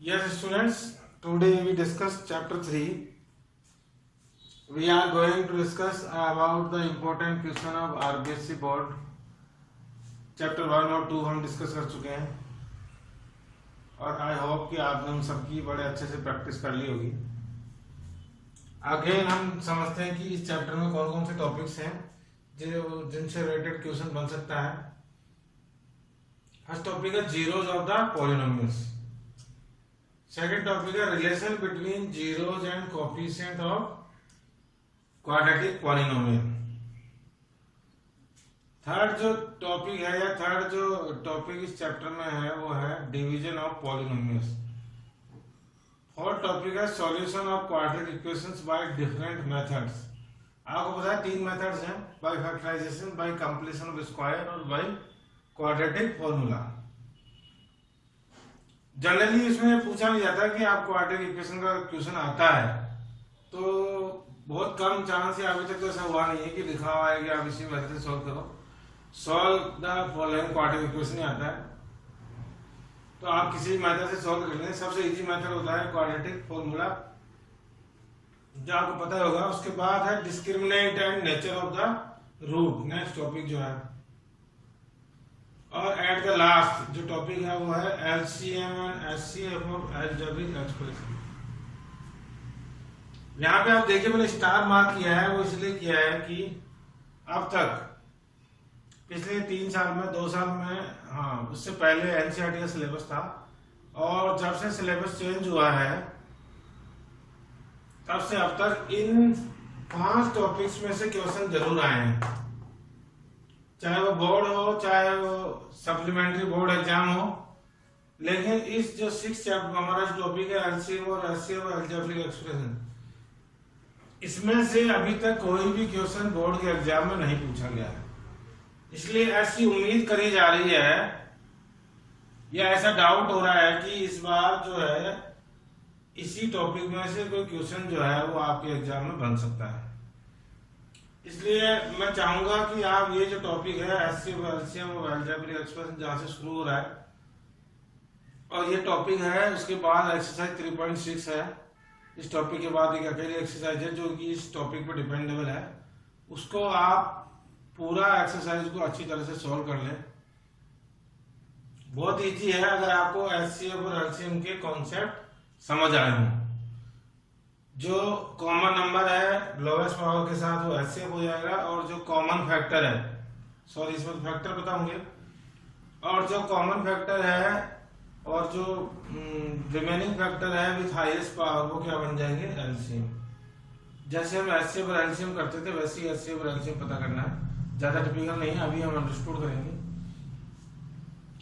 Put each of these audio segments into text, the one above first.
Yes, students, today we discuss chapter 3. We are going to discuss about the important question of RBSc board. Chapter 1 और 2 हम discuss कर चुके हैं और I hope कि आपने उन सबकी बड़े अच्छे से प्रैक्टिस कर ली होगी। अगेन हम समझते हैं कि इस चैप्टर में कौन कौन से टॉपिक्स हैं जिनसे रिलेटेड क्वेश्चन बन सकता है। फर्स्ट टॉपिक है zeros of the polynomials. Second topic है relation between zeros and coefficient of quadratic polynomial. Third जो टॉपिक है या थर्ड जो टॉपिक इस चैप्टर में है वो है division of polynomials. Fourth topic है solution of quadratic equations by different methods. आपको पता है 3 मेथड्स हैं, by factorization, by completion of square और बाय क्वाड्रेटिक फॉर्मूला। जनरली इसमें पूछा नहीं जाता कि आप क्वाड्रेटिक इक्वेशन का क्वेश्चन आता है तो बहुत कम चांस है, अभी तक तो ऐसा हुआ नहीं है कि लिखा हुआ है कि आप इसी मेथड से सॉल्व करो। Solve the following quadratic equation ही आता है तो आप किसी मेथड से सॉल्व कर लेंगे। सबसे इजी मेथड होता है क्वाड्रेटिक फॉर्मूला जो आपको पता होगा। उसके बाद है discriminant and nature of the root, next topic जो है। और एट द लास्ट जो टॉपिक है वो है LCM and HCF of algebraic expression. यहाँ पे आप देखिए मैंने स्टार मार्क किया है, वो इसलिए किया है कि अब तक पिछले 3 साल में 2 साल में, हाँ उससे पहले एनसीईआरटी का सिलेबस था और जब से सिलेबस चेंज हुआ है तब से अब तक इन 5 टॉपिक्स में से क्वेश्चन जरूर आए हैं, चाहे वो बोर्ड हो चाहे वो सप्लीमेंट्री बोर्ड एग्जाम हो। लेकिन इस जो 6 चैप्टर हमारा जो टॉपिक है एलसीएम और एचसीएफ और अलजेब्रिक एक्सप्रेशन, इसमें से अभी तक कोई भी क्वेश्चन बोर्ड के एग्जाम में नहीं पूछा गया है। इसलिए ऐसी उम्मीद करी जा रही है या ऐसा डाउट हो रहा है कि इस बार जो है इसी टॉपिक में से कोई क्वेश्चन जो है वो आपके एग्जाम में बन सकता है। इसलिए मैं चाहूंगा कि आप ये जो टॉपिक है एचसीएफ एलसीएम और अलजेब्रिक एक्सप्रेशन जहां से शुरू हो रहा है और ये टॉपिक है, उसके बाद एक्सरसाइज 3.6 है। इस टॉपिक के बाद एक अकेली एक्सरसाइज है जो कि इस टॉपिक पर डिपेंडेबल है, उसको आप पूरा एक्सरसाइज को अच्छी तरह से सॉल्व कर लें। बहुत इजी है अगर आपको एचसीएफ और एलसीएम के कॉन्सेप्ट समझ आए हों। जो कॉमन नंबर है लोवेस्ट पावर के साथ वो एचसीएफ हो जाएगा और जो कॉमन फैक्टर है, सॉरी इसमें फैक्टर बताऊंगे, और जो कॉमन फैक्टर है और जो रिमेनिंग फैक्टर है विथ हाईएस्ट पावर वो क्या बन जाएंगे, एलसीएम। जैसे हम एचसीएफ और एलसीएम करते थे वैसे ही एचसीएफ और एलसीएम पता करना है, ज्यादा टिपिकल नहीं है, अभी हम अंडरस्टूड करेंगे।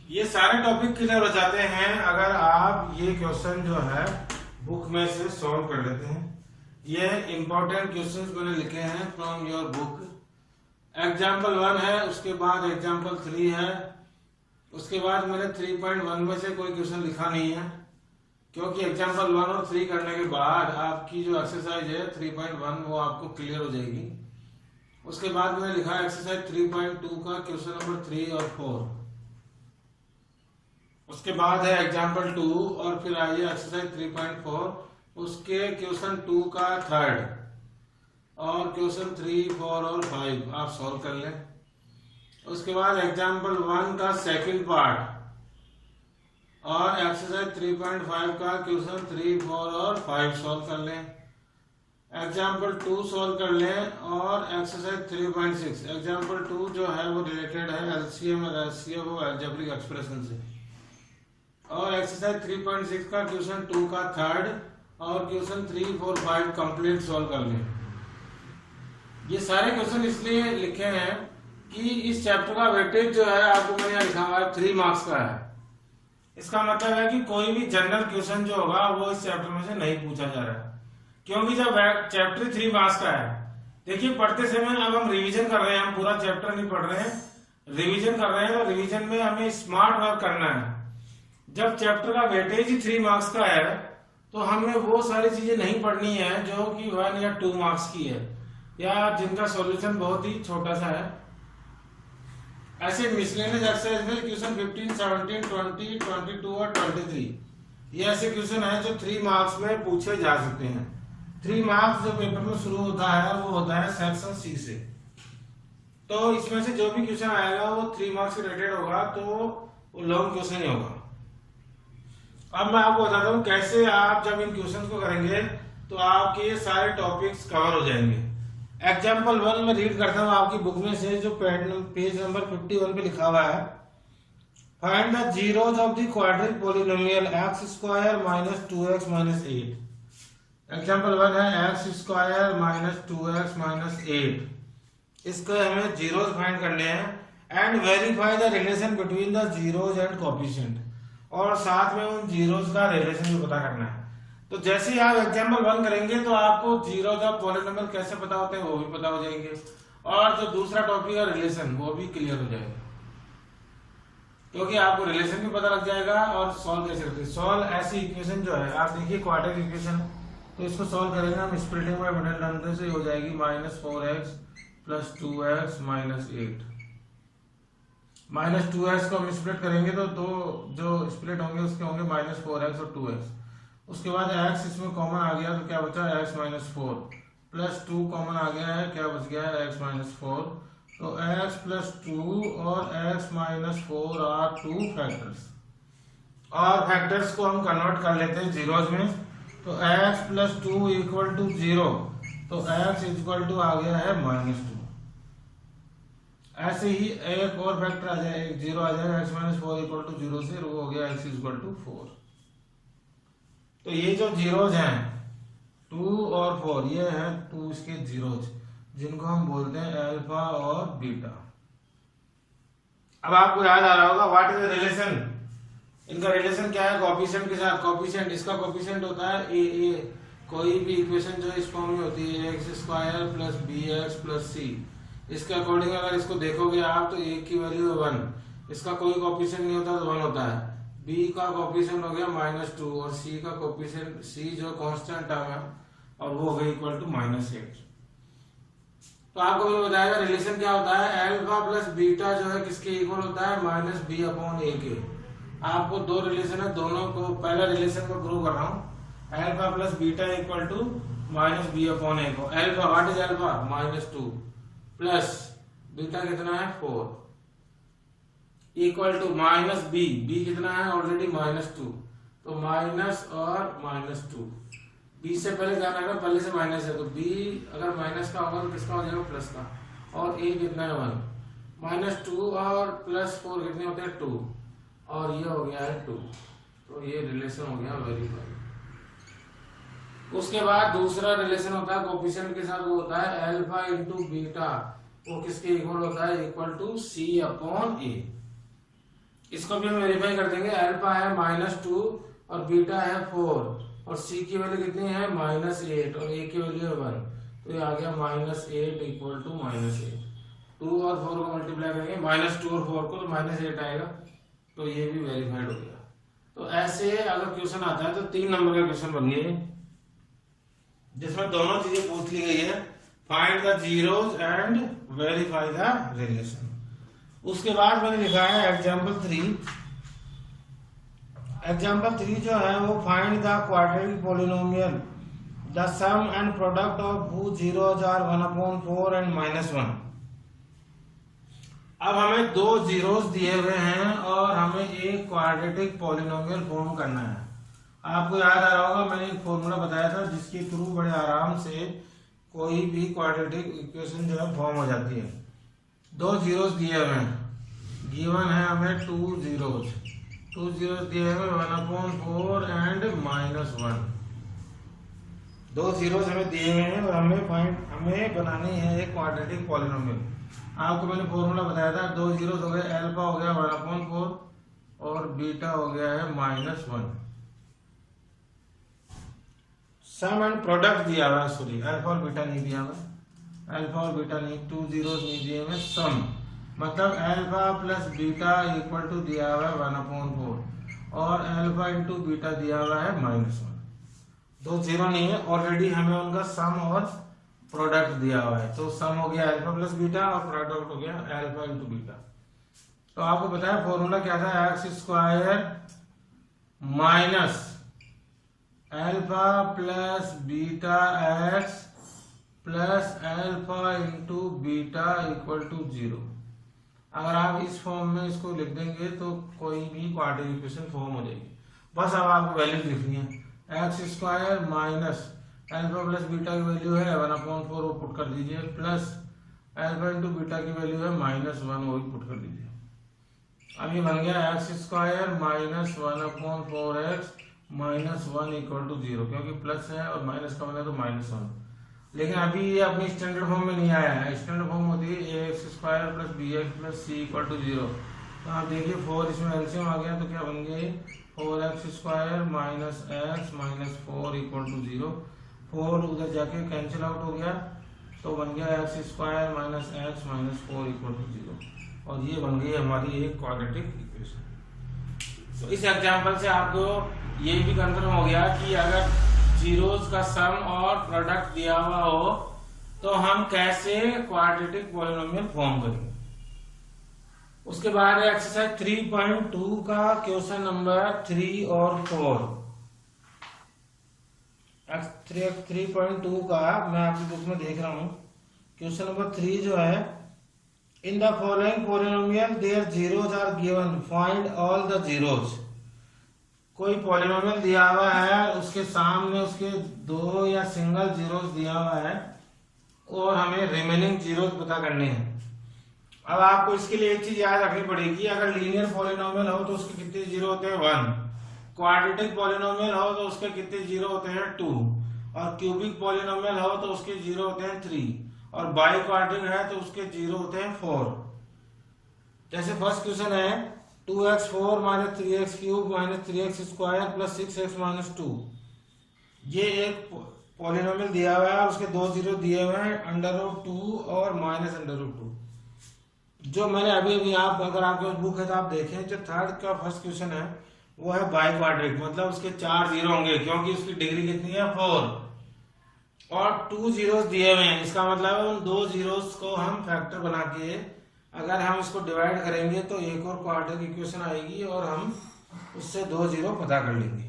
ये सारे टॉपिक क्लियर हो जाते हैं अगर आप ये क्वेश्चन जो है बुक में से सॉल्व कर लेते हैं। ये इंपॉर्टेंट क्वेश्चंस मैंने लिखे हैं फ्रॉम योर बुक। एग्जाम्पल 1 है, उसके बाद एग्जाम्पल 3 है, उसके बाद मैंने 3.1 में से कोई क्वेश्चन लिखा नहीं है क्योंकि एग्जाम्पल 1 और 3 करने के बाद आपकी जो एक्सरसाइज है 3.1 वो आपको क्लियर हो जाएगी। उसके बाद मैंने लिखा एक्सरसाइज 3.2 का क्वेश्चन नंबर 3 और 4। उसके बाद है एग्जाम्पल 2 और फिर आइए एक्सरसाइज 3.4, उसके क्वेश्चन 2 का 3rd और क्वेश्चन 3, 4 और 5 आप सॉल्व कर लें। उसके बाद एग्जाम्पल 1 का 2nd पार्ट और एक्सरसाइज 3.5 का क्वेश्चन 3, 4 और 5 सॉल्व कर लें। एग्जाम्पल 2 सॉल्व कर लें और एक्सरसाइज 3.6, एग्जाम्पल 2 जो है वो रिलेटेड है एलसीएम और एचसीएफ और अलजेब्रिक एक्सप्रेशन से, और एक्सरसाइज 3.6 का क्वेश्चन 2 का 3rd और क्वेश्चन 3, 4, 5 कंप्लीट सॉल्व कर लें। ये सारे क्वेश्चन इसलिए लिखे हैं कि इस चैप्टर का वेटेज जो है आपको मैंने यहाँ लिखा हुआ है 3 मार्क्स का है। इसका मतलब है कि कोई भी जनरल क्वेश्चन जो होगा वो इस चैप्टर में से नहीं पूछा जा रहा है क्योंकि जब चैप्टर 3 मार्क्स का है। देखिए पढ़ते समय अब हम रिवीजन कर रहे हैं, हम पूरा चैप्टर नहीं पढ़ रहे हैं, रिवीजन कर रहे हैं। तो रिवीजन में हमें स्मार्ट वर्क करना है। जब चैप्टर का वेटेज ही 3 मार्क्स का है तो हमें वो सारी चीजें नहीं पढ़नी है जो कि 1 या 2 मार्क्स की है या जिनका सॉल्यूशन बहुत ही छोटा सा है। ऐसे मिसलेनियस एक्सरसाइज में क्वेश्चन 15, 17, 20, 22 और 23 ये ऐसे क्वेश्चन है जो 3 मार्क्स में पूछे जा सकते हैं। 3 मार्क्स जो पेपर में शुरू होता है वो होता है सेक्शन सी से। तो इसमें से जो भी क्वेश्चन आएगा वो 3 मार्क्स से रिलेटेड होगा, तो वो लॉन्ग क्वेश्चन ही होगा। अब मैं आपको बताता हूँ कैसे आप जब इन क्वेश्चन को करेंगे तो आपके ये सारे टॉपिक्स कवर हो जाएंगे। एग्जाम्पल 1 में रीड करता हूँ आपकी बुक में से, जो पेज नंबर 51 पे लिखा हुआ है। Find the zeros of the quadric polynomial x square minus 2x minus 8। Example 1 है x square minus 2x minus 8। इसको हमें जीरोज फाइंड करने हैं and verify the relation between the zeros and coefficient, और साथ में उन जीरोज का रिलेशन भी पता करना है। तो जैसे ही आप एग्जाम्पल 1 करेंगे तो आपको जीरोज ऑफ पॉलिनोमियल कैसे पता होते हैं वो भी पता हो जाएंगे, और जो दूसरा टॉपिक है रिलेशन वो भी क्लियर हो जाएगा, क्योंकि आपको रिलेशन भी पता लग जाएगा। और सॉल्व कैसे करते हैं, सॉल्व ऐसी इक्वेशन जो है, आप देखिए क्वाड्रेटिक इक्वेशन, तो इसको सॉल्व करेंगे हम स्प्लिटिंग बाय मिडिल टर्म से, हो जाएगी -4x plus 2x minus 8। -2x को हम स्प्लिट करेंगे तो दो जो स्प्लिट होंगे उसके होंगे -4x और 2x। उसके बाद x इसमें कॉमन आ गया तो क्या बचा, x माइनस 4 प्लस 2 कॉमन आ गया है, क्या बच गया है, x माइनस 4। तो x प्लस 2 और x माइनस 4 आर 2 फैक्टर्स, और फैक्टर्स को हम कन्वर्ट कर लेते हैं जीरोज में। तो x प्लस 2 इक्वल टू 0, तो x इक्वल टू आ गया है -2। ऐसे ही एक और फैक्टर आ जाए, एक 0 आ जाएगा, x माइनस 4 इक्वल टू 0 से, वो हो गया x इक्वल टू 4। तो ये जो जीरोज हैं 2 और 4, ये हैं 2 इसके जीरोज, जिनको हम बोलते हैं अल्फा और बीटा। अब आपको याद आ रहा होगा व्हाट इज द रिलेशन, इनका रिलेशन क्या है कोएफिशिएंट के साथ। कोएफिशिएंट, इसका कोएफिशिएंट होता है ए। कोई भी इक्वेशन जो इस फॉर्म में होती है x square plus bx plus c, इसके अकॉर्डिंग अगर इसको देखोगे आप तो a की वैल्यू है 1, इसका कोई कोएफिशिएंट नहीं होता तो 1 होता है। b का कोएफिशिएंट हो गया -2 और c का कोएफिशिएंट, c जो कांस्टेंट टर्म है, और वो हो गया इक्वल टू -8। तो आपको मैंने बताया रिलेशन क्या होता है, अल्फा प्लस बीटा जो है किसके इक्वल होता है, -b/a के। आपको दो रिलेशन है, दोनों को पहला रिलेशन को प्रूव कर रहा हूं। Alpha plus beta equal to -b/a को। Alpha what is alpha, -2 plus beta कितना है 4 इक्वल टू -b, b कितना है ऑलरेडी -2, तो माइनस और -2। b से पहले ध्यान रखना, पहले से माइनस है, तो b अगर माइनस का होगा तो किसका हो जाएगा, प्लस का। और a कितना है 1, -2 और +4 कितने होते हैं 2, और ये हो गया है 2। तो ये रिलेशन हो गया वेरीफाई। उसके बाद दूसरा रिलेशन होता है कोएफिशिएंट के साथ, वो होता है अल्फा इंटू बीटा, वो किसके इक्वल होता है, इक्वल टू c/a। इसको भी हम वेरीफाई कर देंगे। अल्फा है -2 और बीटा है 4, और c की वैल्यू कितनी है -8 और a की वैल्यू है 1, तो ये आ गया -8 इक्वल टू -8। 2 और 4 को मल्टीप्लाई करेंगे, -2 और 4 को, तो -8 आएगा, तो ये भी वेरीफाइड हो गया। तो ऐसे अगर क्वेश्चन आता है तो 3 नंबर का क्वेश्चन बन गया, जिसमें दोनों चीजें पूछ ली गई है, find the zeros and verify the relation. उसके बाद मैंने लिखा है एग्जाम्पल 3। एग्जाम्पल 3 जो है वो find the quadratic polynomial the sum and product of whose zeros are 1/4 and -1। अब हमें दो जीरोस दिए हुए हैं और हमें एक क्वाड्रेटिक पॉलिनोमियल फॉर्म करना है। आपको याद आ रहा होगा मैंने एक फॉर्मूला बताया था जिसके थ्रू बड़े आराम से कोई भी क्वाड्रेटिक इक्वेशन जो है फॉर्म हो जाती है। दो जीरोस दिए हुए हैं, गिवन है हमें 2 जीरोस दिए हुए 1/4 एंड -1। दो जीरोस हमें दिए हुए हैं और हमें बनानी है एक क्वाड्रेटिक पॉलिनोमियल। आपको मैंने फॉर्मूला बताया था, दो जीरोस हो गए, अल्फा हो गया 1/4 और बीटा हो गया है -1। सम एंड प्रोडक्ट दिया हुआ है, सॉरी अल्फा और बीटा नहीं दिया हुआ, अल्फा और बीटा नहीं, 2 जीरोस नहीं दिए हुए, सम मतलब alpha plus beta equal to दिया हुआ है 1/4 और अल्फा इंटू बीटा दिया हुआ है -1। दो जीरो नहीं है ऑलरेडी, हमें उनका सम और प्रोडक्ट दिया हुआ है, तो सम हो गया अल्फा प्लस बीटा और प्रोडक्ट हो गया अल्फा इंटू बीटा। तो आपको बताया फॉर्मूला क्या था, x square minus alpha plus beta x plus alpha into beta equal to 0। अगर आप इस फॉर्म में इसको लिख देंगे तो कोई भी क्वाड्रेटिक इक्वेशन फॉर्म हो जाएगी। बस अब आपको वैल्यू लिखनी है। X square minus alpha plus beta की वैल्यू है 1/4 वो पुट कर दीजिए, प्लस अल्फा इंटू बीटा की वैल्यू है -1 वो भी पुट कर दीजिए। अब ये बन गया x square minus 1/4x minus 1 equal to 0, क्योंकि प्लस है और माइनस का मतलब तो -1। लेकिन अभी ये अपनी स्टैंडर्ड फॉर्म में नहीं आया है। स्टैंडर्ड फॉर्म होती है ax square plus bx plus c equal to 0। तो आप देखिए 4 इसमें एलसीएम आ गया तो क्या बन गए 4x square minus x minus 4 equal to 0। 4 उधर जाके कैंसिल आउट हो गया तो बन गया x square minus x minus 4 equal to 0, और ये बन गई हमारी एक क्वाड्रेटिक इक्वेशन। तो इस एग्जांपल से आपको ये भी कंफर्म हो गया कि अगर जीरोस का सम और प्रोडक्ट दिया हुआ हो तो हम कैसे क्वाड्रेटिक पॉलिनोमियल फॉर्म करेंगे। उसके बाद एक्सरसाइज 3.2 का क्वेश्चन नंबर 3 और 4। 3.2 का मैं आपकी बुक में देख रहा हूं। क्वेश्चन नंबर 3 जो है, in the following polynomial their zeros are given, find all the zeros. कोई पॉलिनोमियल दिया हुआ है, उसके सामने उसके दो या सिंगल जीरोस दिया हुआ है और हमें रिमेनिंग जीरोस पता करने हैं। अब आपको इसके लिए एक चीज याद रखनी पड़ेगी, अगर लीनियर पॉलिनोमियल हो तो उसके कितने जीरो होते हैं 1, क्वाड्रेटिक पॉलिनोमियल हो तो उसके कितने जीरो होते हैं 2, और क्यूबिक पॉलिनोमियल हो तो उसके जीरो होते हैं 3, और बाई क्वाड्रिक है तो उसके जीरो होते हैं 4। जैसे फर्स्ट क्वेश्चन है 2x4 minus 3x cube minus 3x square plus 6x minus 2। ये एक पॉलिनोमियल दिया हुआ है, उसके दो जीरो दिए हुए हैं √2 और -√2। जो मैंने अभी आप अगर आपके पास बुक है तो आप देखें, जो थर्ड का फर्स्ट क्वेश्चन है वो है बाई क्वाड्रिक, मतलब उसके 4 जीरो होंगे क्योंकि उसकी डिग्री कितनी है 4, और 2 जीरोस दिए हुए हैं। इसका मतलब है उन दो जीरोस को हम फैक्टर बना के अगर हम इसको डिवाइड करेंगे तो एक और क्वाड्रेटिक इक्वेशन आएगी और हम उससे 2 जीरो पता कर लेंगे।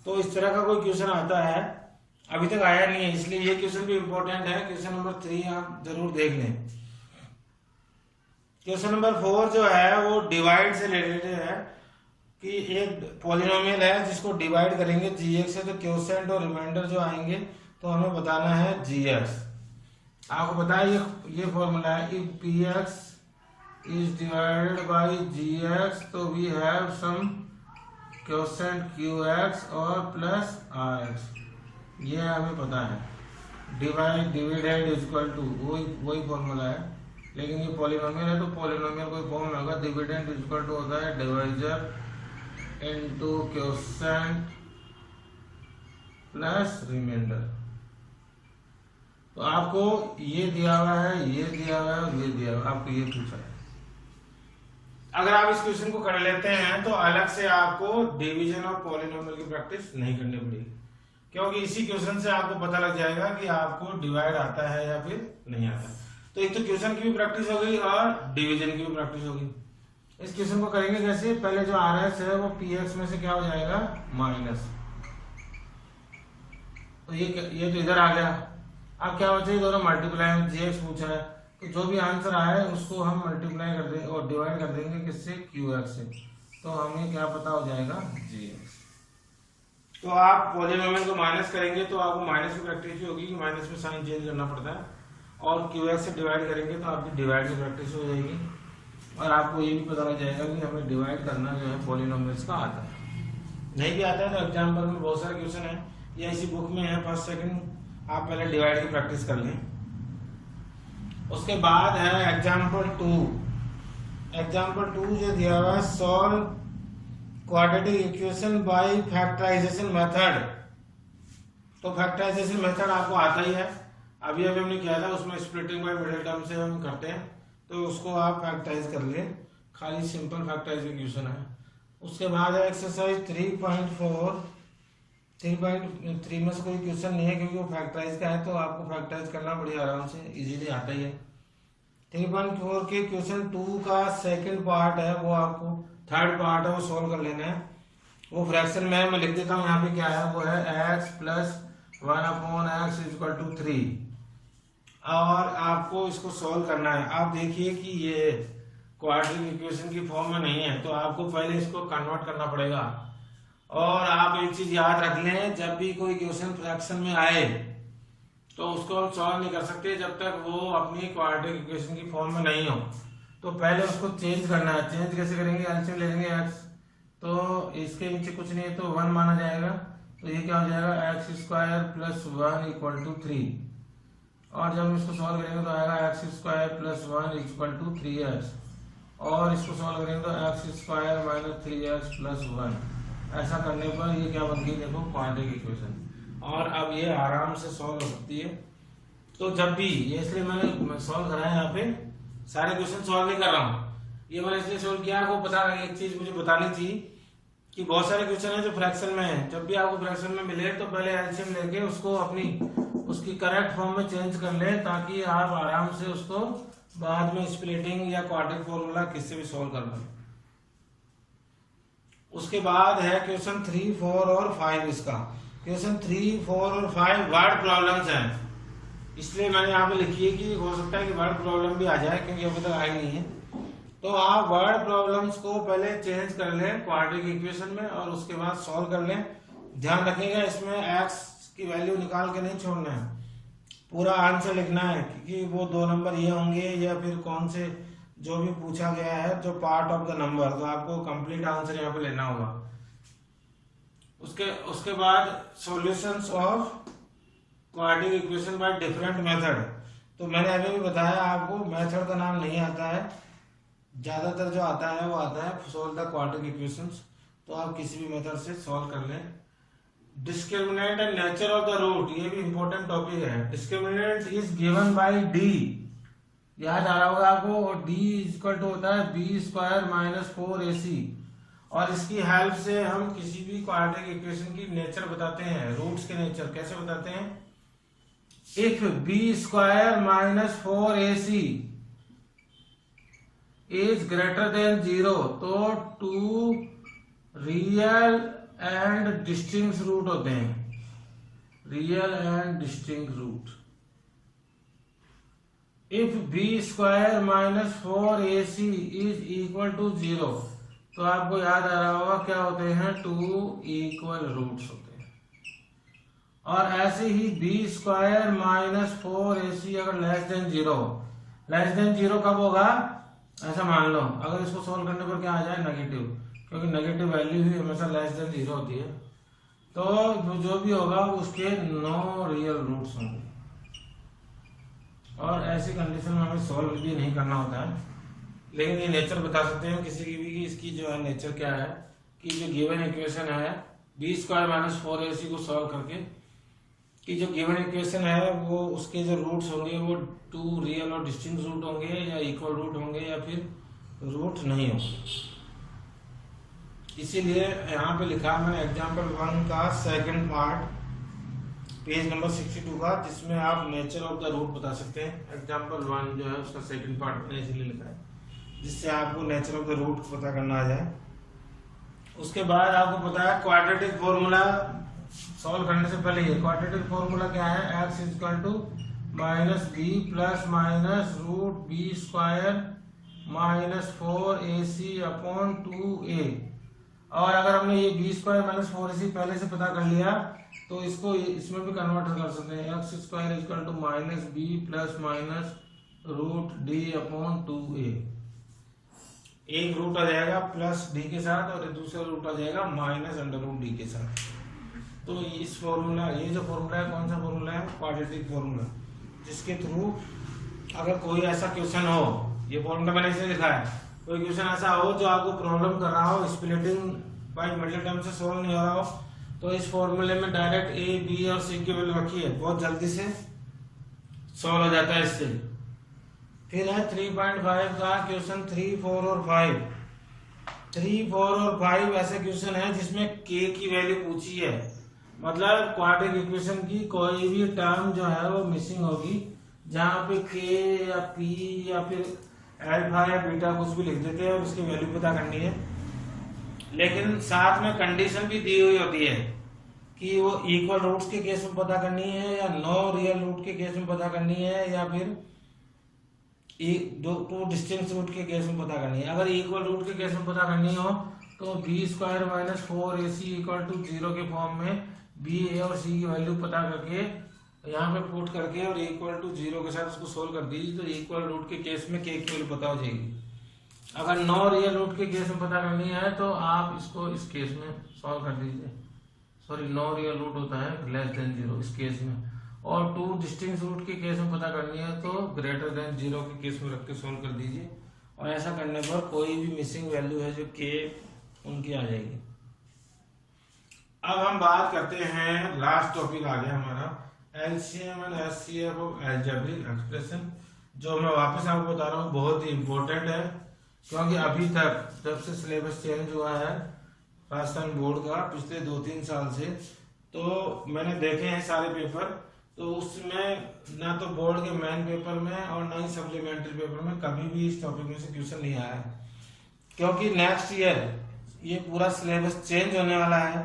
तो इस तरह का कोई क्वेश्चन आता है, अभी तक आया नहीं है, इसलिए ये क्वेश्चन भी इंपॉर्टेंट है। क्वेश्चन नंबर 3 आप जरूर देख लें। क्वेश्चन नंबर 4 जो है वो डिवाइड से रिलेटेड है कि एक पॉलिनोमियल है जिसको डिवाइड करेंगे gx से, तो क्वोशिएंट और रिमाइंडर जो आएंगे तो हमें बताना है gx। आपको पता है ये फॉर्मूला है, if px is divided by gx तो we have some quotient qx और प्लस rx, ये हमें पता है। डिविडेंड इज इक्वल टू वही फॉर्मूला है, लेकिन ये पॉलिनोमियल है तो पॉलिनोमियल कोई फॉर्म में होगा। डिविडेंड इज इक्वल टू होता है divisor into quotient plus remainder. तो आपको ये दिया हुआ है, ये दिया हुआ है और ये दिया हुआ है, आपको ये पूछा है। अगर आप इस क्वेश्चन को कर लेते हैं तो अलग से आपको डिवीजन और पॉलिनोमियल की प्रैक्टिस नहीं करनी पड़ेगी, क्योंकि इसी क्वेश्चन से आपको पता लग जाएगा कि आपको डिवाइड आता है या फिर नहीं आता। तो एक तो क्वेश्चन की भी प्रैक्टिस हो गई और डिवीजन की भी प्रैक्टिस होगी। इस क्वेश्चन को करेंगे कैसे, पहले जो RS है वो px में से क्या हो जाएगा माइनस, तो ये तो इधर आ गया। अब क्या बचे, दोनों मल्टीप्लाई में gx पूछा है तो जो भी आंसर आए उसको हम मल्टीप्लाई कर देंगे और डिवाइड कर देंगे किससे, qx से, तो हमें क्या पता हो जाएगा gx। तो आप पॉलिनोमियल को माइनस करेंगे तो आपको माइनस की प्रैक्टिस भी होगी कि माइनस में साइन चेंज करना पड़ता है, और qx से डिवाइड करेंगे तो आपकी डिवाइड की प्रैक्टिस हो जाएगी, और आपको ये भी पता लग जाएगा कि हमें डिवाइड करना जो है पॉलिनोमियल्स का आता है। नहीं भी आता है तो एग्जाम्पल में बहुत सारे क्वेश्चन है या इसी बुक में है, फर्स्ट सेकंड आप पहले डिवाइड की प्रैक्टिस कर लें। उसके बाद है एग्जाम्पल 2। एग्जाम्पल 2 जो दिया हुआ है, solve quadratic equation by factorization method. तो फैक्टराइजेशन मेथड आपको आता ही है, अभी हमने किया था, उसमें स्प्लिटिंग बाय मिडिल टर्म से हम करते हैं, तो उसको आप फैक्टराइज कर लें, खाली सिंपल फैक्टराइज इक्वेशन है। उसके बाद है एक्सरसाइज 3.4। 3.3 में से कोई क्वेश्चन नहीं है क्योंकि वो फैक्टराइज का है, तो आपको फैक्टराइज करना बढ़िया आराम से इजीली आता ही है। 3.4 के क्वेश्चन 2 का सेकंड पार्ट है, वो आपको थर्ड पार्ट है वो सोल्व कर लेना है। वो फ्रैक्शन में मैं लिख देता हूँ यहाँ पे क्या है, वो है x plus 1/x equal to 3। और आपको इसको सॉल्व करना है। आप देखिए कि ये क्वाड्रेटिक इक्वेशन की फॉर्म में नहीं है, तो आपको पहले इसको कन्वर्ट करना पड़ेगा। और आप एक चीज याद रख लें, जब भी कोई क्वेश्चन फ्रैक्शन में आए तो उसको हम सॉल्व नहीं कर सकते जब तक वो अपनी क्वाड्रेटिक इक्वेशन की फॉर्म में नहीं हो। तो पहले उसको चेंज करना है। चेंज कैसे करेंगे, एलसीएम ले लेंगे x, तो इसके नीचे कुछ नहीं है तो 1 माना जाएगा, तो ये क्या हो जाएगा x² प्लस 1 इक्वल टू 3। और जब हम इसको सॉल्व करेंगे तो आएगा x² plus 1 equal to 3x, और इसको सॉल्व करेंगे तो x² माइनस 3x प्लस 1। ऐसा करने पर ये क्या बन गई, देखो क्वाड्रेटिक इक्वेशन। और अब ये आराम से सॉल्व हो सकती है। तो जब भी ये, इसलिए मैंने सॉल्व करा है, यहाँ पे सारे क्वेश्चन सॉल्व नहीं कर रहा हूँ, ये मैंने इसलिए सॉल्व किया। आपको पता है, एक चीज मुझे बतानी थी कि बहुत सारे क्वेश्चन है जो फ्रैक्शन में है। जब भी आपको फ्रैक्शन में मिले तो पहले एलसीएम लेके उसको उसकी करेक्ट फॉर्म में चेंज कर ले, ताकि आप आराम से उसको बाद में स्प्लिटिंग या क्वाड्रेटिक फॉर्मूला किससे भी सॉल्व कर लें। उसके बाद है क्वेश्चन 3, 4 और 5। इसका क्वेश्चन 3, 4 और 5 वर्ड प्रॉब्लम्स हैं, इसलिए मैंने यहाँ पे लिखी है कि हो सकता है कि वर्ड प्रॉब्लम भी आ जाए, क्योंकि अभी तक आई नहीं है। तो आप वर्ड प्रॉब्लम्स को पहले चेंज कर लें क्वाड्रेटिक इक्वेशन में, और उसके बाद सॉल्व कर लें। ध्यान रखिएगा, इसमें x की वैल्यू निकाल के नहीं छोड़ना है, पूरा आंसर लिखना है, क्योंकि वो 2 नंबर ये होंगे या फिर कौन से जो भी पूछा गया है जो पार्ट ऑफ द नंबर, तो आपको कंप्लीट आंसर यहाँ पे लेना होगा। उसके बाद solutions of quadratic equation by different method. तो मैंने अभी भी बताया आपको, मेथड का नाम नहीं आता है, ज्यादातर जो आता है वो आता है सॉल्व द क्वाड्रेटिक इक्वेशंस। तो आप किसी भी मेथड से सॉल्व कर लें। Discriminant and nature of the root, ये भी इंपॉर्टेंट टॉपिक है। Discriminant is given by D, याद आ रहा होगा आपको, और डी इक्वल टू होता है b² माइनस 4ac। और इसकी हेल्प से हम किसी भी क्वाड्रेटिक इक्वेशन की नेचर बताते हैं, रूट्स के नेचर कैसे बताते हैं। If b² minus 4ac is greater than 0, तो 2 रियल एंड डिस्टिंक्ट रूट होते हैं, real and distinct root. If b² minus 4ac is equal to 0, तो आपको याद आ रहा होगा क्या होते हैं, 2 इक्वल रूट्स होते हैं। और ऐसे ही b² माइनस 4ac अगर लेस देन 0, लेस देन 0 कब होगा, ऐसा मान लो अगर इसको सोल्व करने पर क्या आ जाए, नेगेटिव, क्योंकि नेगेटिव वैल्यू ही हमेशा लेस देन 0 होती है। तो जो भी होगा उसके 9 रियल रूट्स होंगे। और ऐसी कंडीशन में हमें सॉल्व भी नहीं करना होता है, लेकिन ये नेचर बता सकते हैं किसी की भी कि इसकी जो है नेचर क्या है, कि जो गिवन इक्वेशन है b² माइनस 4ac को सॉल्व करके, कि जो गिवन इक्वेशन है वो उसके जो रूट्स होंगे वो 2 रियल और डिस्टिंक्ट रूट होंगे, या इक्वल रूट होंगे, या फिर रूट नहीं होंगे। इसीलिए यहाँ पे लिखा मैंने एग्जाम्पल 1 का सेकंड पार्ट, पेज नंबर 62 का, जिसमें आप नेचर ऑफ द रूट बता सकते हैं। एग्जाम्पल 1 जो है उसका सेकंड पार्ट मैंने इसीलिए लिखा है, जिससे आपको नेचर ऑफ द रूट पता करना आ जाए। उसके बाद आपको पता है क्वाड्रेटिक फॉर्मूला सॉल्व करने से पहले, ये क्वाड्रेटिक फॉर्मूला क्या है, x equal to minus b plus minus root b² minus 4ac upon 2a। और अगर हमने ये b² माइनस 4ac पहले से पता कर लिया तो इसको इसमें भी कन्वर्ट कर सकते हैं, x² equal to minus b plus minus root d upon 2a। एक रूट आ जाएगा प्लस d के साथ, और दूसरा रूट आ जाएगा माइनस अंडर रूट d के साथ। तो इस फॉर्मूला, ये जो फॉर्मूला है कौन सा फॉर्मूला है, क्वाड्रेटिक फॉर्मूला, जिसके थ्रू अगर कोई ऐसा क्वेश्चन हो, ये फॉर्मूला मैंने इसे लिखा है, कोई क्वेश्चन ऐसा हो जो आपको प्रॉब्लम कर रहा हो, स्प्लिटिंग बाय मिडिल टर्म से सॉल्व नहीं हो रहा हो, तो इस फॉर्मूले में डायरेक्ट a, b और c की वैल्यू रखी है, बहुत जल्दी से सॉल्व हो जाता है इससे। फिर है 3.5 का क्वेश्चन 3, 4 और 5। 3, 4 और 5 ऐसे क्वेश्चन है जिसमें k की वैल्यू पूछी है, मतलब क्वाड्रेटिक इक्वेशन की कोई भी टर्म जो है वो मिसिंग होगी, जहाँ पे k या p या फिर अल्फा या बीटा कुछ भी लिख देते हैं और उसकी वैल्यू पता करनी है। लेकिन साथ में कंडीशन भी दी हुई होती है कि वो इक्वल रूट्स के केस में पता करनी है या नो रियल रूट के केस में पता करनी है या फिर टू डिस्टिंक्ट रूट के केस में पता करनी है। अगर इक्वल रूट के केस में पता करनी हो तो B square minus 4ac equal to 0 के फॉर्म में बी ए और सी की वैल्यू पता करके यहाँ पे पुट करके और इक्वल टू 0 के साथ उसको सोल्व कर दीजिए तो इक्वल रूट के केस में के की वैल्यू पता हो जाएगी। अगर नो रियल रूट के केस में पता करनी है तो आप इसको इस केस में सॉल्व कर दीजिए। सॉरी, नो रियल रूट होता है लेस देन 0 इस केस में, और टू डिस्टिंक्ट रूट के केस में पता करनी है तो ग्रेटर देन 0 के केस में रख के सोल्व कर दीजिए। और ऐसा करने पर कोई भी मिसिंग वैल्यू है जो के उनकी आ जाएगी। अब हम बात करते हैं, लास्ट टॉपिक आ गया हमारा LCM and HCF of algebraic expression, जो मैं वापस आपको बता रहा हूँ बहुत ही इंपॉर्टेंट है, क्योंकि अभी तक जब से सिलेबस चेंज हुआ है राजस्थान बोर्ड का पिछले 2-3 साल से, तो मैंने देखे हैं सारे पेपर, तो उसमें ना तो बोर्ड के मेन पेपर में और ना ही सप्लीमेंट्री पेपर में कभी भी इस टॉपिक में से क्वेश्चन नहीं आया है, क्योंकि नेक्स्ट ईयर ये पूरा सिलेबस चेंज होने वाला है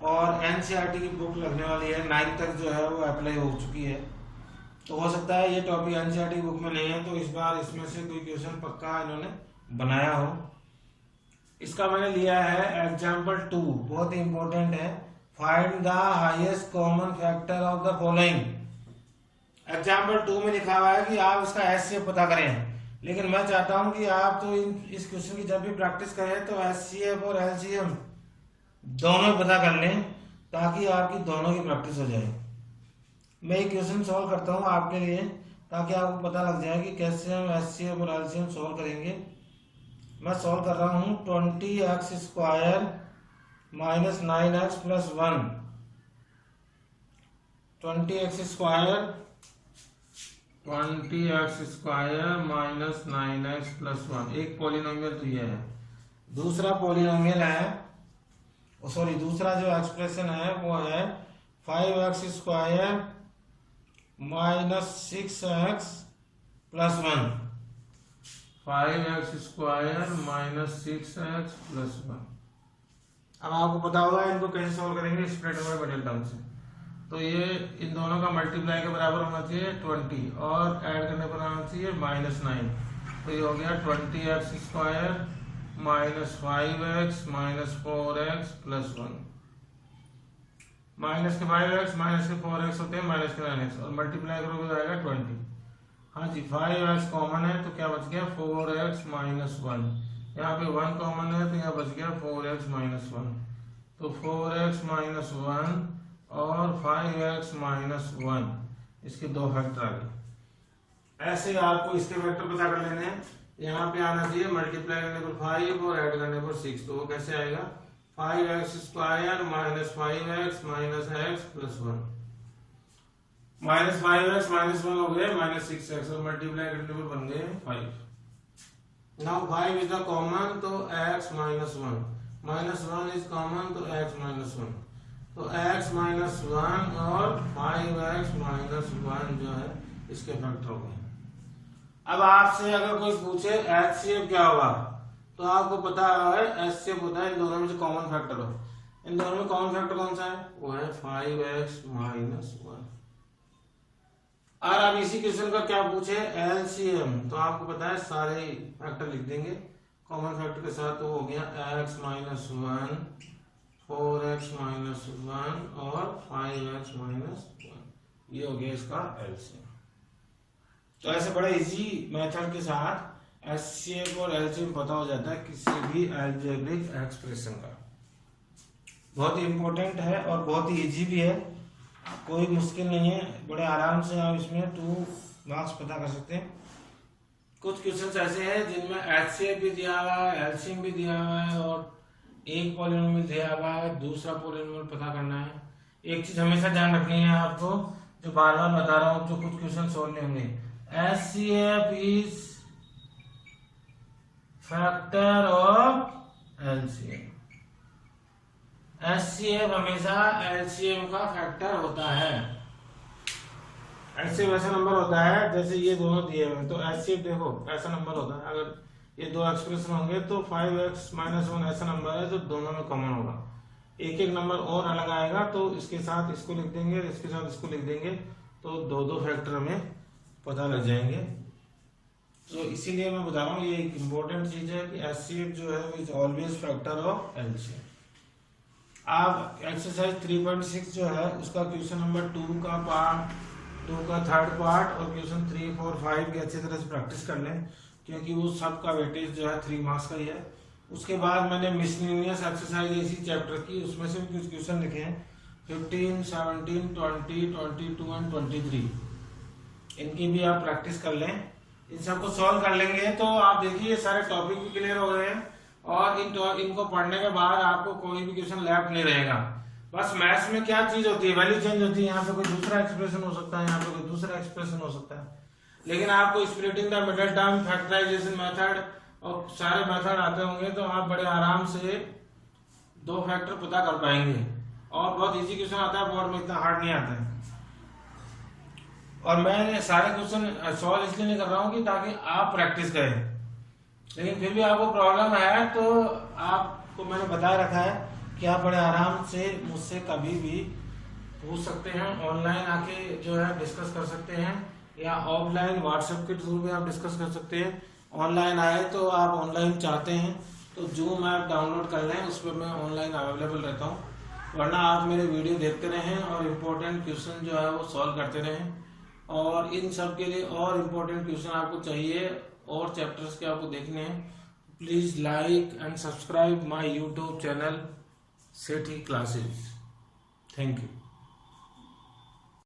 और एनसीईआरटी की बुक लगने वाली है, 9th तक जो है वो अप्लाई हो चुकी है। तो हो सकता है ये टॉपिक एनसीईआरटी बुक में नहीं है, तो इस बार इसमें से कोई क्वेश्चन पक्का इन्होंने बनाया हो। इसका मैंने लिया है एग्जाम्पल 2, बहुत ही इंपॉर्टेंट है। Find the highest common factor of the following. Example 2 में लिखा हुआ है कि आप इसका एचसीएफ पता करें, लेकिन मैं चाहता हूं कि आप तो इस क्वेश्चन की जब भी प्रैक्टिस करें तो एचसीएफ और एलसीएम दोनों पता कर लें, ताकि आपकी दोनों की प्रैक्टिस हो जाए। मैं ये क्वेश्चन सॉल्व करता हूं आपके लिए, ताकि आपको पता लग जाए कि कैसे हम एचसीएफ और एलसीएम सॉल्व करेंगे। मैं सॉल्व कर रहा हूं 20x square minus 9x plus 1, 20x square minus 9x plus 1, एक पॉलिनोमियल तो ये है। दूसरा पॉलिनोमियल है, सॉरी दूसरा जो एक्सप्रेशन है वो है 5x square minus 6x plus 1, 5x square minus 6x plus 1। अब आपको पता होगा इनको कैसे सॉल्व करेंगे, स्प्रेड ओवर बड़े टर्म से। तो ये इन दोनों का मल्टीप्लाई के बराबर होना चाहिए 20 और ऐड करने पर आना चाहिए -9। तो ये हो गया 20x square minus 5x minus 4x plus 1। Minus के 5x माइनस के 4x होते हैं माइनस के 9x, और मल्टीप्लाई करोगे तो आएगा 20। हाँ जी, 5x कॉमन है तो क्या बच गया 4x माइनस 1। यहाँ पे 1 कॉमन है तो यहाँ बच गया 4x माइनस 1। तो 4x माइनस 1 और 5x माइनस 1, इसके दो फैक्टर आ गए। ऐसे आपको इसके फैक्टर पता कर लेने हैं। यहाँ पे आना चाहिए मल्टीप्लाई करने पर 5 और ऐड करने पर 6, तो वो कैसे आएगा 5x square minus 5x minus x plus 1, minus 5x minus 1 हो गए माइनस 6x, और मल्टीप्लाई करने पर बन गए 5। नाउ 5 इज द कॉमन तो x minus 1, minus 1 is common तो x माइनस 1, तो x माइनस 1 और 5x माइनस 1 जो है इसके फैक्टर हो गए। अब आपसे अगर कोई पूछे एचसीएफ क्या होगा, तो आपको पता है एचसीएफ होता है इन दोनों में से कॉमन फैक्टर हो। इन दोनों में कॉमन फैक्टर कौन सा है, वो है 5x माइनस 1। और अब इसी क्वेश्चन का क्या पूछे एलसीएम, तो आपको पता है सारे फैक्टर लिख देंगे कॉमन फैक्टर के साथ, तो हो गया x माइनस 1, 4x माइनस 1 और 5x माइनस 1, ये हो गया इसका एलसीएम। तो ऐसे बड़ा इजी मेथड के साथ एचसीएफ और एलसीएम पता हो जाता है किसी भी अलजेब्रिक एक्सप्रेशन का। बहुत ही इंपॉर्टेंट है और बहुत ही इजी भी है, कोई मुश्किल नहीं है, बड़े आराम से आप इसमें 2 मार्क्स पता कर सकते हैं। कुछ क्वेश्चन ऐसे हैं जिनमें एचसीएफ भी दिया हुआ है, एलसीएम भी दिया हुआ है और एक पॉलिनोमियल दिया हुआ है, दूसरा पॉलिनोमियल पता करना है। एक चीज हमेशा ध्यान रखनी है आपको, जो बार बार बता रहा हूँ, जो कुछ क्वेश्चन सॉल्व नहीं होंगे, HCF is factor of LCM. HCF हमेशा एलसीएम का फैक्टर होता है। एचसीएफ ऐसा नंबर होता है जैसे ये दोनों दिए हुए, तो एचसीएफ देखो ऐसा नंबर होता है। अगर ये दो एक्सप्रेशन होंगे तो 5x माइनस 1 ऐसा नंबर है जो दोनों में कॉमन होगा। एक एक नंबर और अलग आएगा तो इसके साथ इसको लिख देंगे, इसके साथ इसको लिख देंगे, तो दो दो फैक्टर में पता लग जाएंगे। तो इसीलिए मैं बता रहा हूँ, ये एक इम्पोर्टेंट चीज है कि HCF जो है is always factor of LCM। आप एक्सरसाइज 3.6 जो है उसका क्वेश्चन नंबर 2 का थर्ड पार्ट और क्वेश्चन 3, 4, 5 की अच्छी तरह से प्रैक्टिस कर लें, क्योंकि वो सब का वेटेज जो है 3 मार्क्स का ही है। उसके बाद मैंने मिसलेनियस एक्सरसाइज इसी चैप्टर की, उसमें से कुछ क्वेश्चन लिखे हैं 15, 17, 20, 22 एंड 23। इनकी भी आप प्रैक्टिस कर लें। इन सबको सॉल्व कर लेंगे तो आप देखिए सारे टॉपिक भी क्लियर हो गए हैं और इनको पढ़ने के बाद आपको कोई भी क्वेश्चन लेफ्ट नहीं रहेगा। बस मैथ्स में क्या चीज होती है, वैल्यू चेंज होती है। यहाँ पे कोई दूसरा एक्सप्रेशन हो सकता है, यहाँ पे कोई दूसरा एक्सप्रेशन हो सकता है, लेकिन आपको splitting the middle term, factorization method और सारे मेथड आते होंगे तो आप बड़े आराम से दो फैक्टर पता कर पाएंगे। और बहुत इजी क्वेश्चन आता है, बोर्ड में इतना हार्ड नहीं आता है। और मैं सारे क्वेश्चन सॉल्व इसलिए नहीं कर रहा हूँ कि ताकि आप प्रैक्टिस करें, लेकिन फिर भी आपको प्रॉब्लम है तो आपको मैंने बता रखा है कि आप बड़े आराम से मुझसे कभी भी पूछ सकते हैं। ऑनलाइन आके जो है डिस्कस कर सकते हैं या ऑफलाइन व्हाट्सएप के थ्रू भी आप डिस्कस कर सकते हैं। ऑनलाइन आए तो आप ऑनलाइन चाहते हैं तो जूम ऐप डाउनलोड कर लें, उस पर मैं ऑनलाइन अवेलेबल रहता हूँ। वरना आप मेरे वीडियो देखते रहें और इम्पोर्टेंट क्वेश्चन जो है वो सॉल्व करते रहें। और इन सब के लिए और इम्पोर्टेंट क्वेश्चन आपको चाहिए और चैप्टर्स के आपको देखने हैं, please like and subscribe my YouTube channel Sethi classes. Thank you.